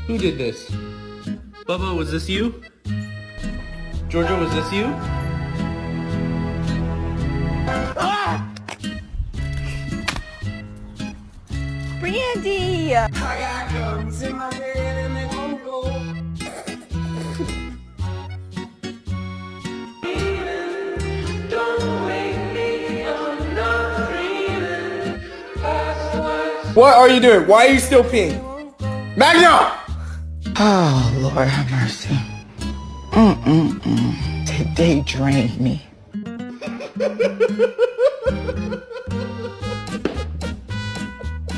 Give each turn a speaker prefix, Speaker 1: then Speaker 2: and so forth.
Speaker 1: Who did this? Bubba, was this you? Georgia, was this you? Ah!
Speaker 2: Brandy!
Speaker 3: I got guns in my head and they won't go. What are you doing? Why are you still peeing? Magna!
Speaker 2: Oh, Lord have mercy. Today drained me.